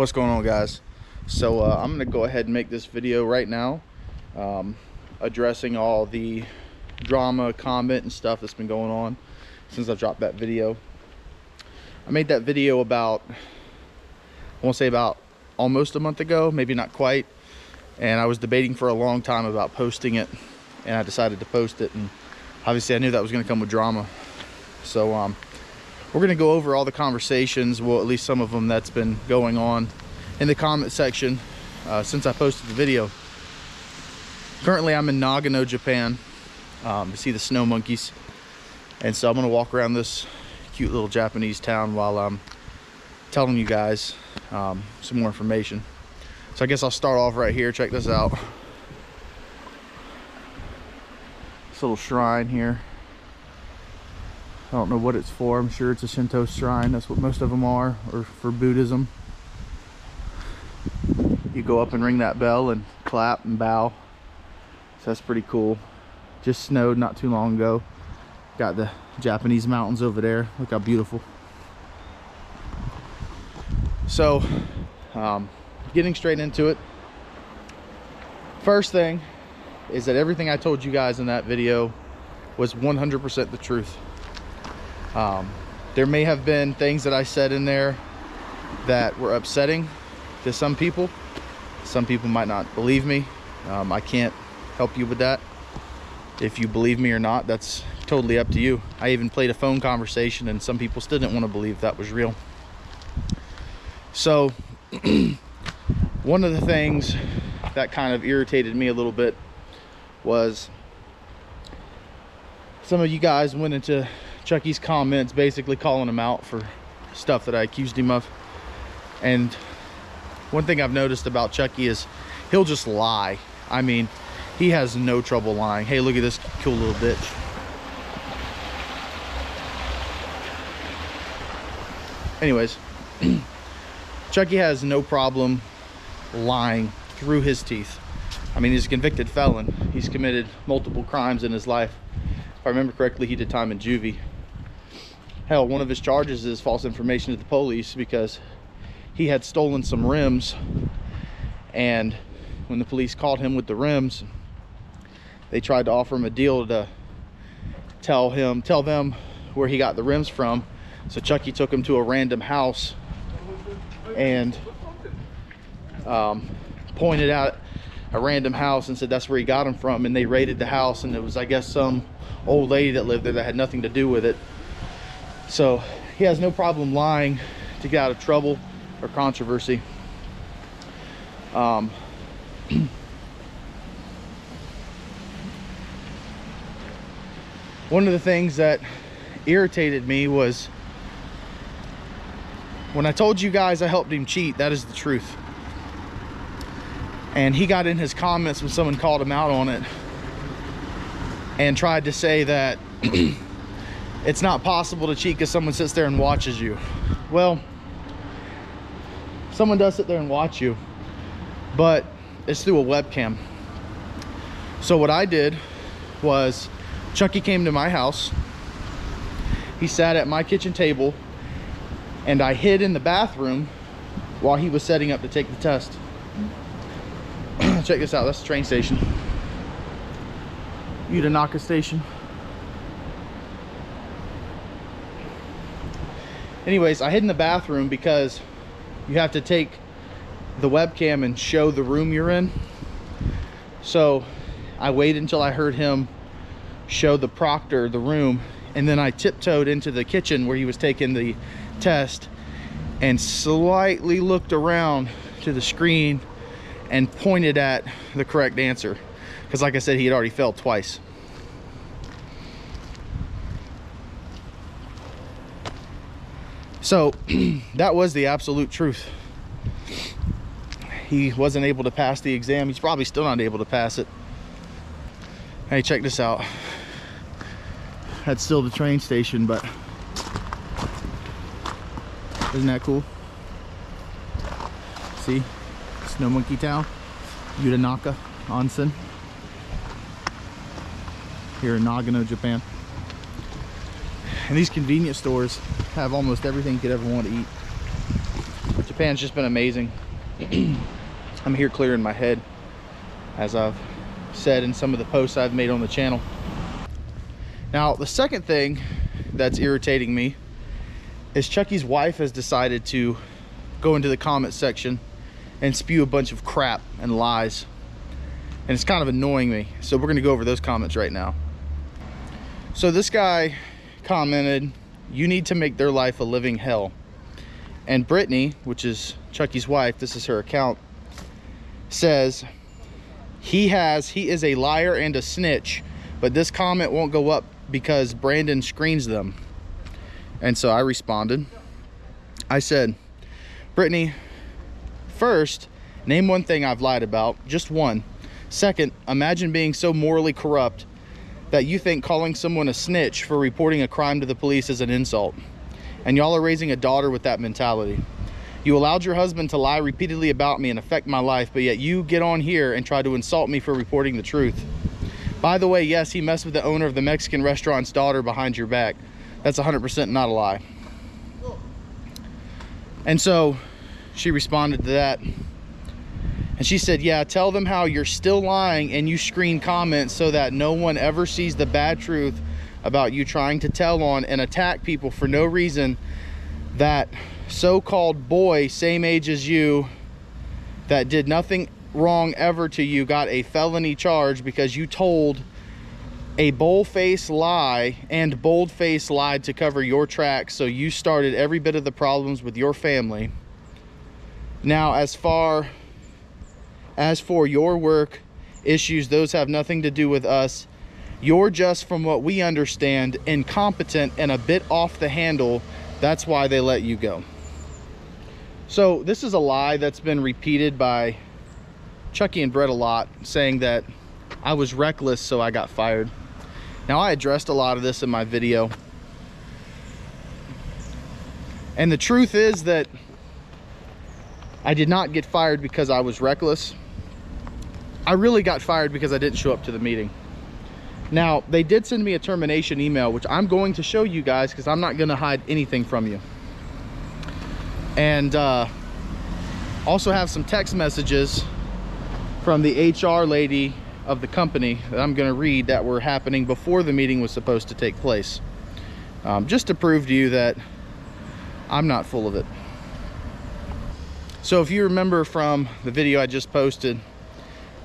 What's going on, guys? So I'm gonna go ahead and make this video right now, addressing all the drama, comment and stuff that's been going on since I dropped that video. I made that video about, I won't say about almost a month ago, maybe not quite, and I was debating for a long time about posting it, and I decided to post it, and obviously I knew that was going to come with drama. So we're going to go over all the conversations, well, at least some of them that's been going on in the comment section since I posted the video. Currently I'm in Nagano, Japan, to see the snow monkeys, and so I'm going to walk around this cute little Japanese town while I'm telling you guys some more information. So I guess I'll start off right here. Check this out. This little shrine here. I don't know what it's for. I'm sure it's a Shinto shrine. That's what most of them are, or for Buddhism. You go up and ring that bell and clap and bow. So that's pretty cool. Just snowed not too long ago. Got the Japanese mountains over there. Look how beautiful. So, getting straight into it. First thing is that everything I told you guys in that video was 100% the truth. There may have been things that I said in there that were upsetting to some people. Some people might not believe me. I can't help you with that. If you believe me or not, that's totally up to you. I even played a phone conversation and some people still didn't want to believe that was real. So one of the things that kind of irritated me a little bit was some of you guys went into Chucky's comments basically calling him out for stuff that I accused him of. And one thing I've noticed about Chucky is he'll just lie. I mean, he has no trouble lying. Hey, look at this cool little bitch. Anyways, Chucky has no problem lying through his teeth. I mean, he's a convicted felon. He's committed multiple crimes in his life. If I remember correctly, he did time in juvie. Hell, one of his charges is false information to the police because he had stolen some rims, and when the police called him with the rims, they tried to offer him a deal to tell them where he got the rims from. So Chucky took him to a random house and pointed out a random house and said that's where he got them from, and they raided the house, and it was, I guess, some old lady that lived there that had nothing to do with it. So he has no problem lying to get out of trouble or controversy. One of the things that irritated me was when I told you guys I helped him cheat. That is the truth. And he got in his comments when someone called him out on it and tried to say that it's not possible to cheat because someone sits there and watches you. Well, someone does sit there and watch you, but it's through a webcam. So what I did was, Chucky came to my house. He sat at my kitchen table, and I hid in the bathroom while he was setting up to take the test. Check this out. That's the train station. Utanaka station. Anyways, I hid in the bathroom because you have to take the webcam and show the room you're in. So I waited until I heard him show the proctor the room, and then I tiptoed into the kitchen where he was taking the test and slightly looked around to the screen and pointed at the correct answer, because like I said, he had already failed twice. So that was the absolute truth. He wasn't able to pass the exam. He's probably still not able to pass it. Hey, check this out. That's still the train station, but isn't that cool? See? Snow Monkey Town, Utanaka Onsen, here in Nagano, Japan. And these convenience stores have almost everything you could ever want to eat. Japan's just been amazing. I'm here clearing my head, as I've said in some of the posts I've made on the channel. Now, the second thing that's irritating me is Chucky's wife has decided to go into the comment section and spew a bunch of crap and lies. And it's kind of annoying me. So we're gonna go over those comments right now. So this guy commented, "You need to make their life a living hell." And Brittany, which is Chucky's wife, this is her account, says, he is a liar and a snitch, but this comment won't go up because Brandon screens them. And so I responded. I said, "Brittany, first, name one thing I've lied about, just one. Second, imagine being so morally corrupt that you think calling someone a snitch for reporting a crime to the police is an insult. And y'all are raising a daughter with that mentality. You allowed your husband to lie repeatedly about me and affect my life, but yet you get on here and try to insult me for reporting the truth. By the way, yes, he messed with the owner of the Mexican restaurant's daughter behind your back. That's 100% not a lie." And so she responded to that. And she said, "Yeah, tell them how you're still lying and you screen comments so that no one ever sees the bad truth about you trying to tell on and attack people for no reason. That so-called boy, same age as you, that did nothing wrong ever to you, got a felony charge because you told a bold-faced lie and bold-faced lied to cover your tracks, so you started every bit of the problems with your family. Now, as for your work issues, those have nothing to do with us. You're just, from what we understand, incompetent and a bit off the handle. That's why they let you go." So this is a lie that's been repeated by Chucky and Brett a lot, saying that I was reckless, so I got fired. Now, I addressed a lot of this in my video. And the truth is that I did not get fired because I was reckless. I really got fired because I didn't show up to the meeting. Now, they did send me a termination email, which I'm going to show you guys because I'm not going to hide anything from you. And also have some text messages from the HR lady of the company that I'm going to read that were happening before the meeting was supposed to take place. Just to prove to you that I'm not full of it. So if you remember from the video I just posted,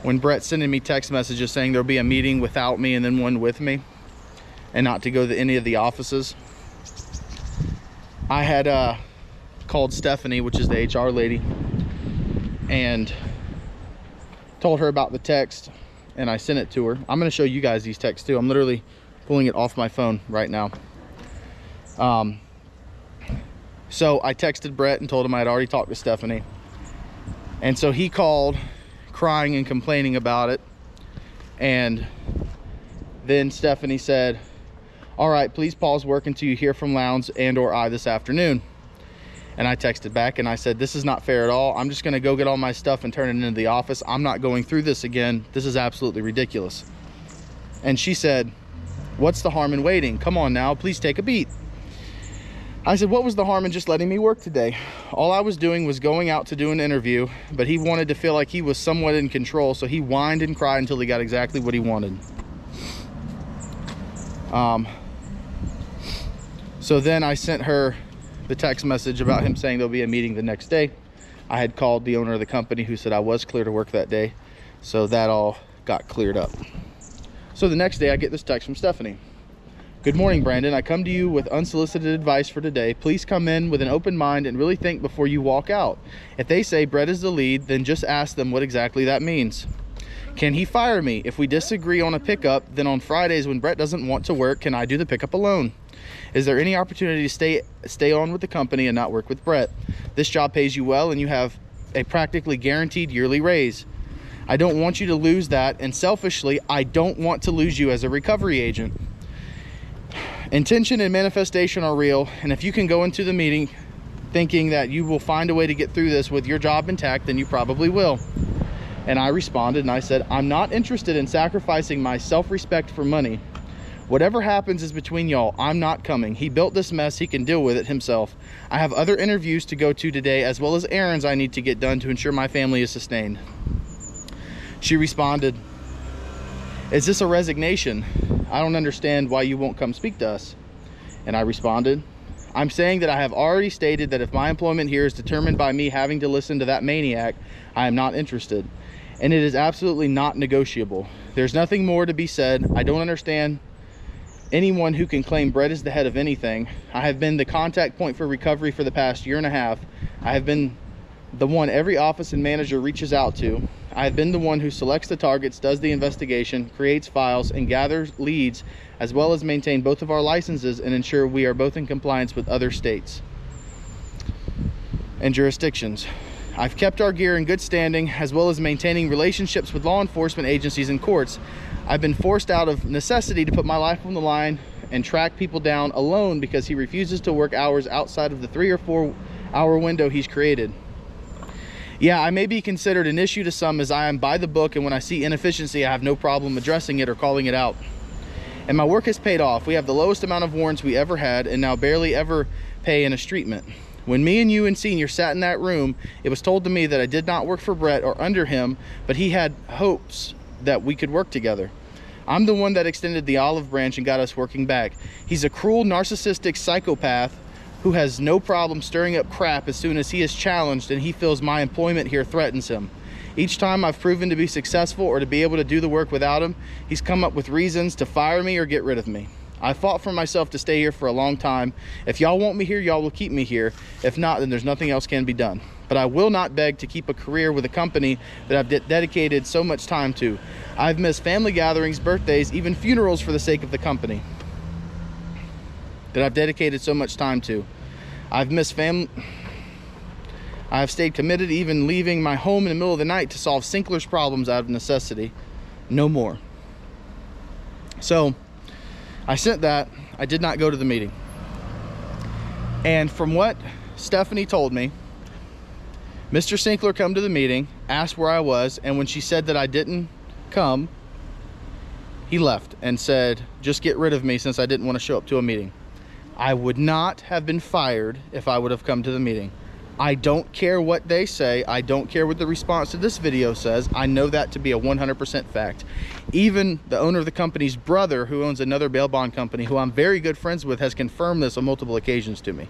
when Brett's sending me text messages saying there'll be a meeting without me and then one with me, and not to go to any of the offices, I had called Stephanie, which is the HR lady, and told her about the text, and I sent it to her. I'm going to show you guys these texts too. I'm literally pulling it off my phone right now. So I texted Brett and told him I had already talked to Stephanie, and so he called crying and complaining about it. And then Stephanie said, "All right, please pause work until you hear from Lowndes and or I this afternoon." And I texted back and I said, "This is not fair at all. I'm just going to go get all my stuff and turn it into the office. I'm not going through this again. This is absolutely ridiculous." And she said, "What's the harm in waiting? Come on now, please take a beat." I said, "What was the harm in just letting me work today? All I was doing was going out to do an interview, but he wanted to feel like he was somewhat in control, so he whined and cried until he got exactly what he wanted." So then I sent her the text message about him saying there'll be a meeting the next day. I had called the owner of the company, who said I was clear to work that day, so that all got cleared up. So the next day I get this text from Stephanie. "Good morning, Brandon. I come to you with unsolicited advice for today. Please come in with an open mind and really think before you walk out. If they say Brett is the lead, then just ask them what exactly that means. Can he fire me? If we disagree on a pickup, then on Fridays when Brett doesn't want to work, can I do the pickup alone? Is there any opportunity to stay on with the company and not work with Brett? This job pays you well and you have a practically guaranteed yearly raise. I don't want you to lose that, and selfishly, I don't want to lose you as a recovery agent. Intention and manifestation are real, and if you can go into the meeting thinking that you will find a way to get through this with your job intact, then you probably will." And I responded and I said, "I'm not interested in sacrificing my self-respect for money. Whatever happens is between y'all. I'm not coming. He built this mess. He can deal with it himself. I have other interviews to go to today, as well as errands I need to get done to ensure my family is sustained. She responded, is this a resignation? I don't understand why you won't come speak to us. And I responded, I'm saying that I have already stated that if my employment here is determined by me having to listen to that maniac, I am not interested. And it is absolutely not negotiable. There's nothing more to be said. I don't understand anyone who can claim Brett is the head of anything. I have been the contact point for recovery for the past year and a half. I have been the one every office and manager reaches out to. I have been the one who selects the targets, does the investigation, creates files, and gathers leads, as well as maintain both of our licenses and ensure we are both in compliance with other states and jurisdictions. I've kept our gear in good standing, as well as maintaining relationships with law enforcement agencies and courts. I've been forced out of necessity to put my life on the line and track people down alone because he refuses to work hours outside of the 3 or 4 hour window he's created. Yeah, I may be considered an issue to some as I am by the book, and when I see inefficiency, I have no problem addressing it or calling it out. And my work has paid off. We have the lowest amount of warrants we ever had, and now barely ever pay in a streetment. When me and you and Senior sat in that room, it was told to me that I did not work for Brett or under him, but he had hopes that we could work together. I'm the one that extended the olive branch and got us working back. He's a cruel, narcissistic psychopath who has no problem stirring up crap as soon as he is challenged and he feels my employment here threatens him. Each time I've proven to be successful or to be able to do the work without him, he's come up with reasons to fire me or get rid of me. I fought for myself to stay here for a long time. If y'all want me here, y'all will keep me here. If not, then there's nothing else can be done. But I will not beg to keep a career with a company that I've dedicated so much time to. I've missed family gatherings, birthdays, even funerals for the sake of the company that I've dedicated so much time to. I've missed family. I have stayed committed, even leaving my home in the middle of the night to solve Sinkler's problems out of necessity. No more. So I sent that. I did not go to the meeting. And from what Stephanie told me, Mr. Sinkler come to the meeting, asked where I was, and when she said that I didn't come, he left and said, just get rid of me since I didn't want to show up to a meeting. I would not have been fired if I would have come to the meeting. I don't care what they say. I don't care what the response to this video says. I know that to be a 100% fact. Even the owner of the company's brother, who owns another bail bond company, who I'm very good friends with, has confirmed this on multiple occasions to me.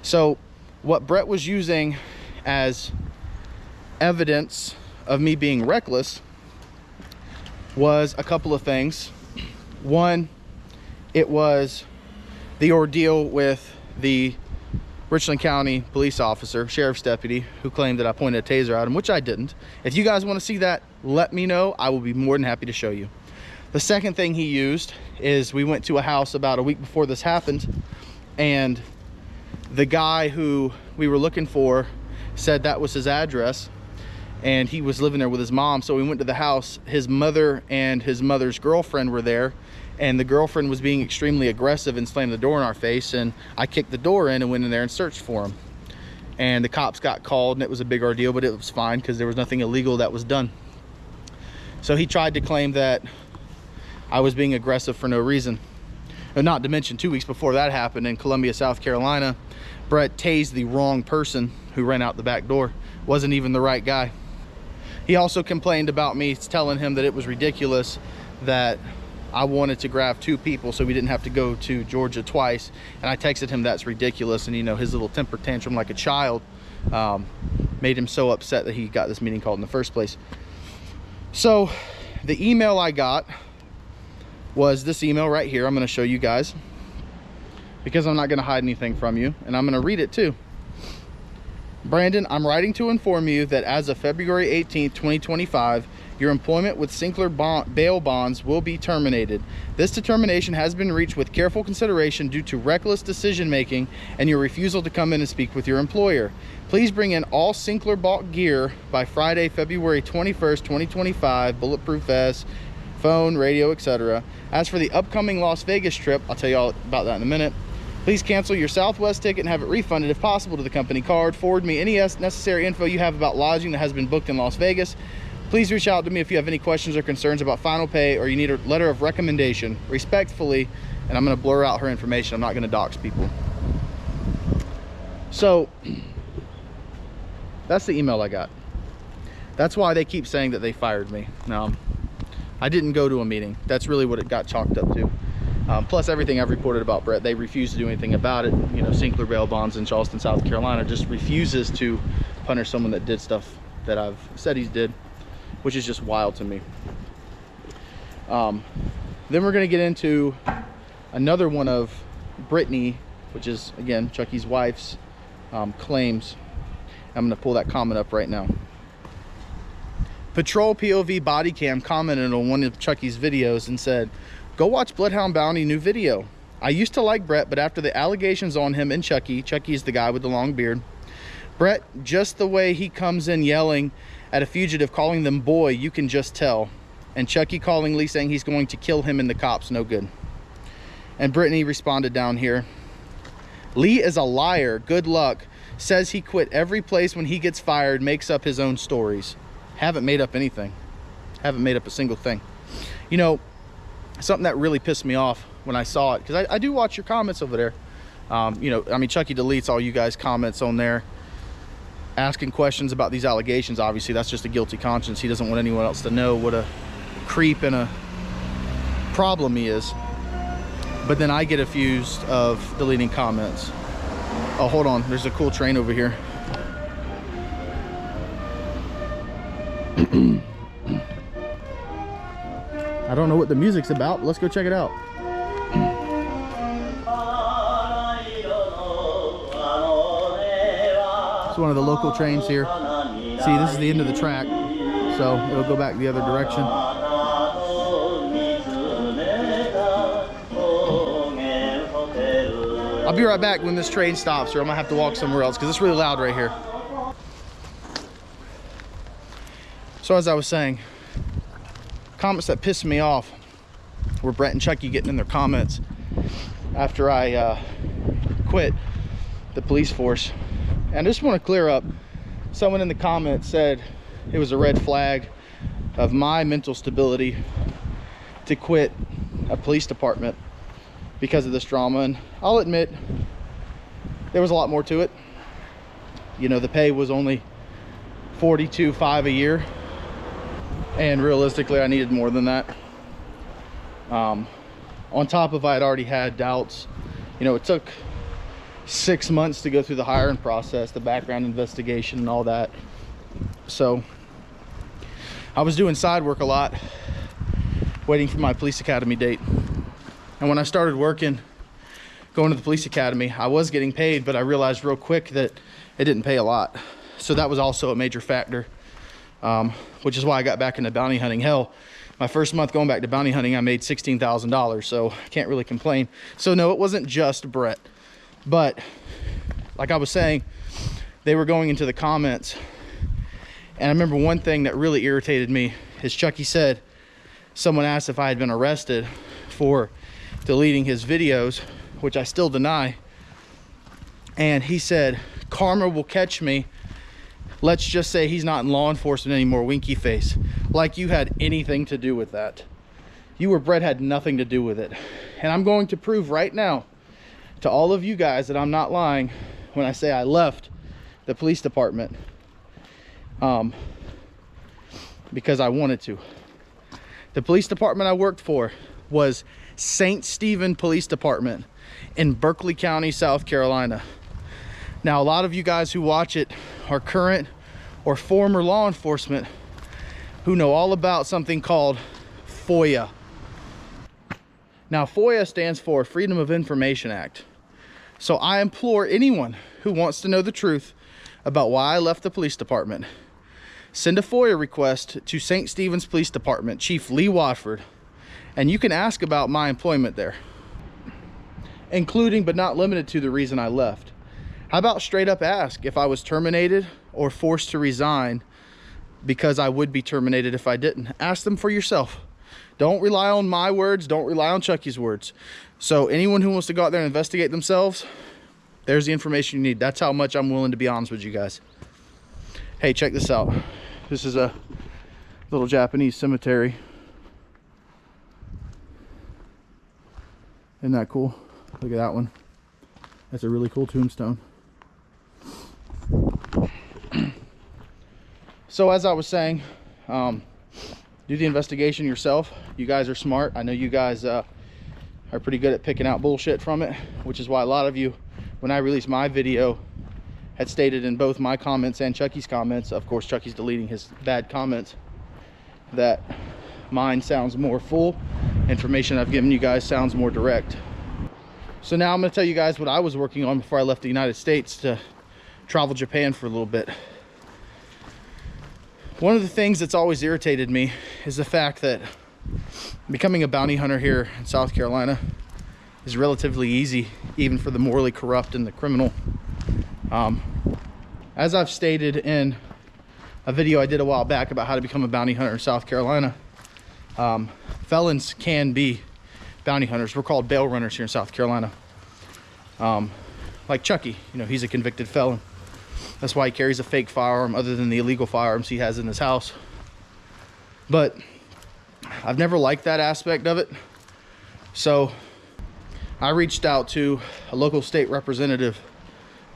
So what Brett was using as evidence of me being reckless was a couple of things. One, it was the ordeal with the Richland County police officer, sheriff's deputy, who claimed that I pointed a taser at him, which I didn't. If you guys want to see that, let me know. I will be more than happy to show you. The second thing he used is we went to a house about a week before this happened, and the guy who we were looking for said that was his address, and he was living there with his mom. So we went to the house. His mother and his mother's girlfriend were there, and the girlfriend was being extremely aggressive and slammed the door in our face, and I kicked the door in and went in there and searched for him. And the cops got called, and it was a big ordeal, but it was fine because there was nothing illegal that was done. So he tried to claim that I was being aggressive for no reason. And not to mention, 2 weeks before that happened in Columbia, South Carolina, Brett tased the wrong person who ran out the back door. Wasn't even the right guy. He also complained about me telling him that it was ridiculous that I wanted to grab 2 people so we didn't have to go to Georgia twice. And I texted him that's ridiculous, and you know, his little temper tantrum like a child made him so upset that he got this meeting called in the first place. So the email I got was this email right here. I'm going to show you guys because I'm not going to hide anything from you, and I'm going to read it too. Brandon, I'm writing to inform you that as of February 18th, 2025, your employment with Sinkler bail bonds will be terminated. This determination has been reached with careful consideration due to reckless decision making and your refusal to come in and speak with your employer. Please bring in all Sinkler bought gear by Friday, February 21st, 2025, bulletproof vest, phone, radio, etc. As for the upcoming Las Vegas trip, I'll tell you all about that in a minute. Please cancel your Southwest ticket and have it refunded if possible to the company card. Forward me any necessary info you have about lodging that has been booked in Las Vegas. Please reach out to me if you have any questions or concerns about final pay, or you need a letter of recommendation. Respectfully, and I'm going to blur out her information. I'm not going to dox people. So that's the email I got. That's why they keep saying that they fired me. Now, I didn't go to a meeting. That's really what it got chalked up to. Plus everything I've reported about Brett, they refuse to do anything about it. You know, Sinclair Bail Bonds in Charleston, South Carolina just refuses to punish someone that did stuff that I've said he did, which is just wild to me. Then we're gonna get into another one of Brittany, which is, again, Chucky's wife's claims. I'm gonna pull that comment up right now. Patrol POV body cam commented on one of Chucky's videos and said, "Go watch Bloodhound Bounty new video. I used to like Brett, but after the allegations on him and Chucky's the guy with the long beard. Brett, just the way he comes in yelling at a fugitive, calling them boy, you can just tell. And Chucky calling Lee saying he's going to kill him and the cops, no good." And Brittany responded down here, "Lee is a liar, good luck. Says he quit every place when he gets fired, makes up his own stories." Haven't made up anything. Haven't made up a single thing. You know, something that really pissed me off when I saw it, because I do watch your comments over there. You know, I mean, Chucky deletes all you guys' comments on there, asking questions about these allegations. Obviously, that's just a guilty conscience. He doesn't want anyone else to know what a creep and a problem he is. But then I get accused of deleting comments. Oh, hold on. There's a cool train over here. I don't know what the music's about, but let's go check it out. It's one of the local trains here. See, this is the end of the track, so it'll go back the other direction. I'll be right back when this train stops, or I'm gonna have to walk somewhere else because it's really loud right here. So as I was saying, comments that pissed me off were Brett and Chucky getting in their comments after I quit the police force. And I just want to clear up, someone in the comments said it was a red flag of my mental stability to quit a police department because of this drama. And I'll admit, there was a lot more to it. You know, the pay was only $42,500 a year. And realistically, I needed more than that. On top of I had already had doubts. You know, it took 6 months to go through the hiring process, the background investigation and all that. So I was doing side work a lot, waiting for my police academy date. And when I started working, going to the police academy, I was getting paid, but I realized real quick that it didn't pay a lot. So that was also a major factor. Which is why I got back into bounty hunting. Hell, my first month going back to bounty hunting, I made $16,000, so I can't really complain. So no, it wasn't just Brett, but like I was saying, they were going into the comments, and I remember one thing that really irritated me is Chucky said, someone asked if I had been arrested for deleting his videos, which I still deny, and he said, "Karma will catch me. Let's just say he's not in law enforcement anymore, winky face." Like you had anything to do with that. You or Brett had nothing to do with it. And I'm going to prove right now to all of you guys that I'm not lying when I say I left the police department because I wanted to. The police department I worked for was St. Stephen Police Department in Berkeley County, South Carolina. Now, a lot of you guys who watch it are current or former law enforcement who know all about something called FOIA. Now, FOIA stands for Freedom of Information Act. So I implore anyone who wants to know the truth about why I left the police department, send a FOIA request to St. Stephen's Police Department, Chief Lee Watford, and you can ask about my employment there, including but not limited to the reason I left. How about straight up ask if I was terminated or forced to resign, because I would be terminated if I didn't. Ask them for yourself. Don't rely on my words. Don't rely on Chucky's words. So anyone who wants to go out there and investigate themselves, there's the information you need. That's how much I'm willing to be honest with you guys. Hey, check this out. This is the Little Japanese cemetery. Isn't that cool? Look at that one. That's a really cool tombstone. So as I was saying, do the investigation yourself. You guys are smart. I know you guys are pretty good at picking out bullshit from it, which is why a lot of you, when I released my video, had stated in both my comments and Chucky's comments, of course Chucky's deleting his bad comments, that mine sounds more full. Information I've given you guys sounds more direct. So now I'm going to tell you guys what I was working on before I left the United States to travel Japan for a little bit. One of the things that's always irritated me is the fact that becoming a bounty hunter here in South Carolina is relatively easy, even for the morally corrupt and the criminal. As I've stated in a video I did a while back about how to become a bounty hunter in South Carolina, felons can be bounty hunters. We're called bail runners here in South Carolina. Like Chucky, you know, he's a convicted felon. That's why he carries a fake firearm other than the illegal firearms he has in his house. But I've never liked that aspect of it. So I reached out to a local state representative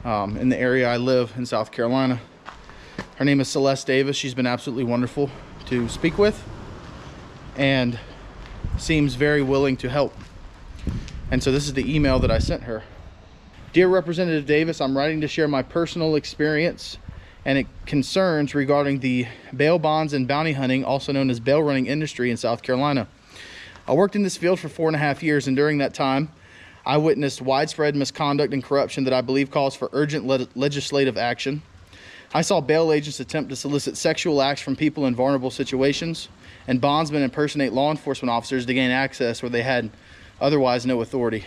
in the area I live in South Carolina. Her name is Celeste Davis. She's been absolutely wonderful to speak with and seems very willing to help. And so this is the email that I sent her. Dear Representative Davis, I'm writing to share my personal experience and concerns regarding the bail bonds and bounty hunting, also known as bail running industry in South Carolina. I worked in this field for 4.5 years, and during that time, I witnessed widespread misconduct and corruption that I believe calls for urgent legislative action. I saw bail agents attempt to solicit sexual acts from people in vulnerable situations, and bondsmen impersonate law enforcement officers to gain access where they had otherwise no authority.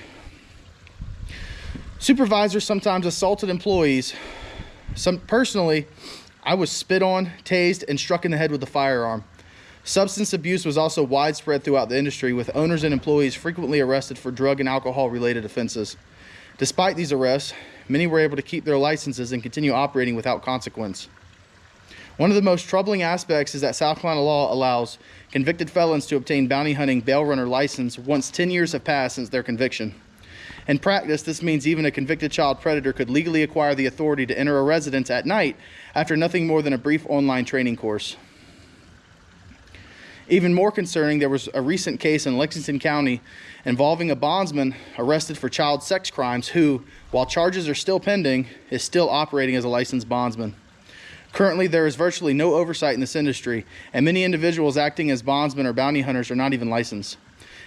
Supervisors sometimes assaulted employees. Personally, I was spit on, tased, and struck in the head with a firearm. Substance abuse was also widespread throughout the industry, with owners and employees frequently arrested for drug and alcohol-related offenses. Despite these arrests, many were able to keep their licenses and continue operating without consequence. One of the most troubling aspects is that South Carolina law allows convicted felons to obtain bounty hunting bail runner license once 10 years have passed since their conviction. In practice, this means even a convicted child predator could legally acquire the authority to enter a residence at night after nothing more than a brief online training course. Even more concerning, there was a recent case in Lexington County involving a bondsman arrested for child sex crimes who, while charges are still pending, is still operating as a licensed bondsman. Currently, there is virtually no oversight in this industry, and many individuals acting as bondsmen or bounty hunters are not even licensed.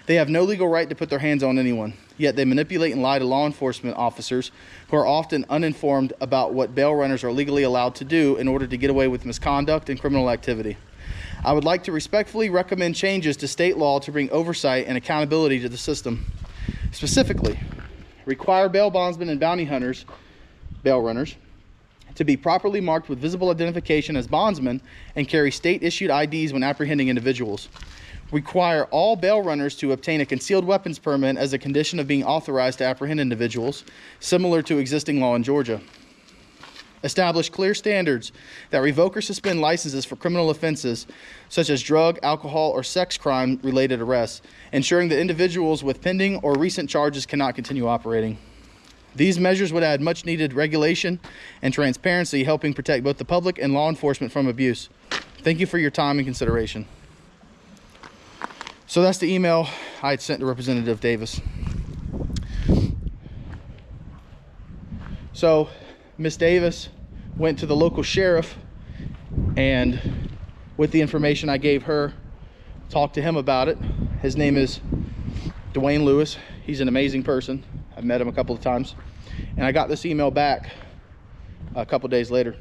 They have no legal right to put their hands on anyone, yet they manipulate and lie to law enforcement officers who are often uninformed about what bail runners are legally allowed to do in order to get away with misconduct and criminal activity. I would like to respectfully recommend changes to state law to bring oversight and accountability to the system. Specifically, require bail bondsmen and bounty hunters, bail runners, to be properly marked with visible identification as bondsmen and carry state-issued IDs when apprehending individuals. Require all bail runners to obtain a concealed weapons permit as a condition of being authorized to apprehend individuals, similar to existing law in Georgia. Establish clear standards that revoke or suspend licenses for criminal offenses such as drug, alcohol, or sex crime-related arrests, ensuring that individuals with pending or recent charges cannot continue operating. These measures would add much-needed regulation and transparency, helping protect both the public and law enforcement from abuse. Thank you for your time and consideration. So that's the email I had sent to Representative Davis. So Ms. Davis went to the local sheriff and with the information I gave her, talked to him about it. His name is Dwayne Lewis. He's an amazing person. I've met him a couple of times. And I got this email back a couple days later.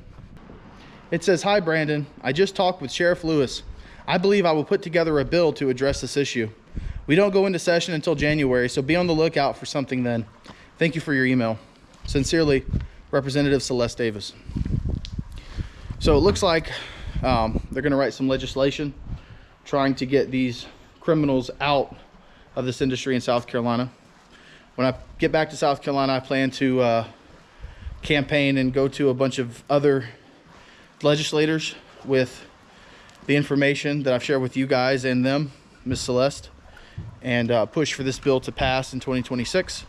It says, "Hi Brandon, I just talked with Sheriff Lewis. I believe I will put together a bill to address this issue. We don't go into session until January, so be on the lookout for something then. Thank you for your email. Sincerely, Representative Celeste Davis." So it looks like they're going to write some legislation trying to get these criminals out of this industry in South Carolina. When I get back to South Carolina, I plan to campaign and go to a bunch of other legislators with the information that I've shared with you guys and them, Miss Celeste, and push for this bill to pass in 2026.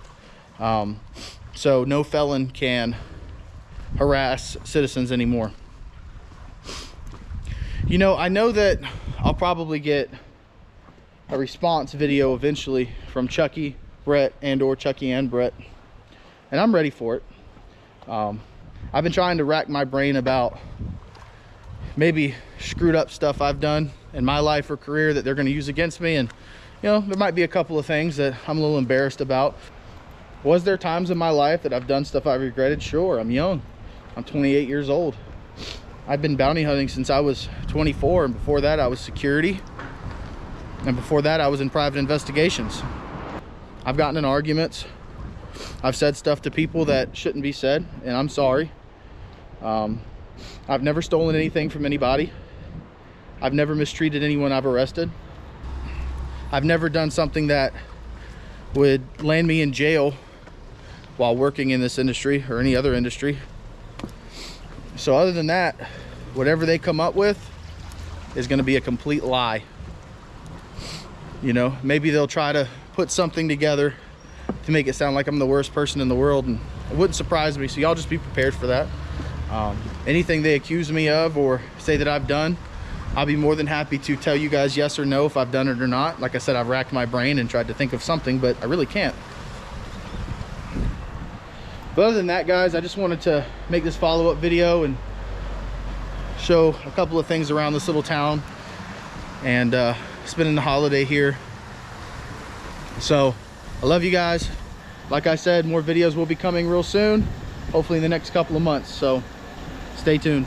So no felon can harass citizens anymore. You know, I know that I'll probably get a response video eventually from Chucky, Brett, or Chucky and Brett, and I'm ready for it. I've been trying to rack my brain about maybe screwed up stuff I've done in my life or career that they're going to use against me, and you know, there might be a couple of things that I'm a little embarrassed about. Was there times in my life that I've done stuff I regretted? Sure. I'm young. I'm 28 years old. I've been bounty hunting since I was 24, and before that I was security, and before that I was in private investigations. I've gotten in arguments. I've said stuff to people that shouldn't be said, and I'm sorry. I've never stolen anything from anybody. I've never mistreated anyone I've arrested. I've never done something that would land me in jail while working in this industry or any other industry. So other than that, whatever they come up with is going to be a complete lie. You know, maybe they'll try to put something together to make it sound like I'm the worst person in the world, and it wouldn't surprise me. So y'all just be prepared for that. Anything they accuse me of or say that I've done, I'll be more than happy to tell you guys yes or no if I've done it or not. Like I said, I've racked my brain and tried to think of something, but I really can't. But other than that, guys, I just wanted to make this follow-up video and show a couple of things around this little town and spending the holiday here. So I love you guys. Like I said, more videos will be coming real soon, hopefully in the next couple of months. So stay tuned.